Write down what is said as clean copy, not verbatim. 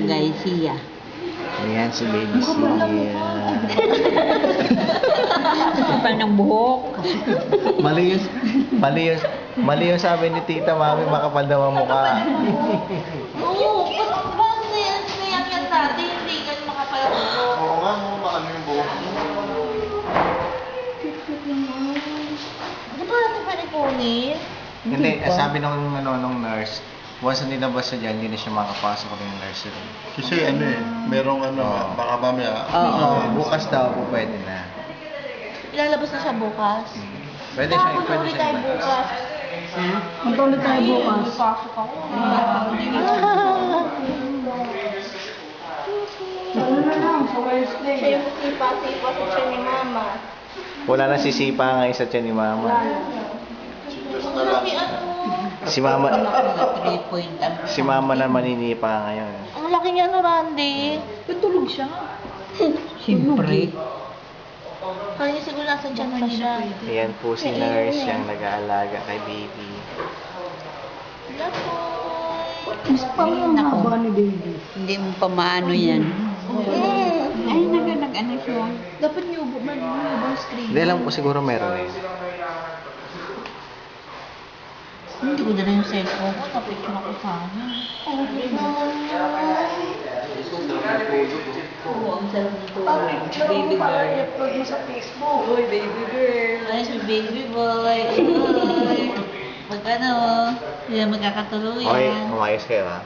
nilagay siya. Ayan si Baby Sia. Kapal ng buhok. Mali yung sabi ni Tita Mami, makapal daw ang mukha. Oo, bakit yan natin? Hindi ka makapal ang buhok. Oo nga, makano yung buhok. Di ba natin pa ipunin? Hindi, sabi nung nurse, once na nilabas siya dyan, hindi na siya makapasok ng nursery. Kasi ano eh, merong ano, Oo. baka mamaya. Oo, bukas daw po pwede na. Ilalabas na siya bukas. Pwede siya, Punta pwede ulit siya tayo ilabas. bukas. Punta ulit tayo bukas. May pasok ako. Ano na lang, sa Wednesday. Siya yung sipa-sipa sa siya ni Mama. Wala na sisipa nga isa dyan ni Mama. Ang laki ano. Si Mama, 3 point ang... si Mama na maninipa ngayon. Ang laki niya no, Randy. Tutulog siya. Siyempre. Kaya niya siguro nasa tiyan pa siya. Ayan po si nurse yung nag-aalaga kay baby. Lapoy. Mas pang ang haba ni baby. Hindi mo pa maano yan. Ay, nag-ano siya. Dapat niyo ba screen? Hindi lang po siguro meron eh. Hindi ko dala yung cellphone ko. Napicture ako sana. Oo, ang sarap nito. Baby girl. I-upload mo sa Facebook. Uy, baby girl. Ay, si baby boy. Uy. Pag ano, hindi na magkakatuluyan. Okay, umayos kayo ha.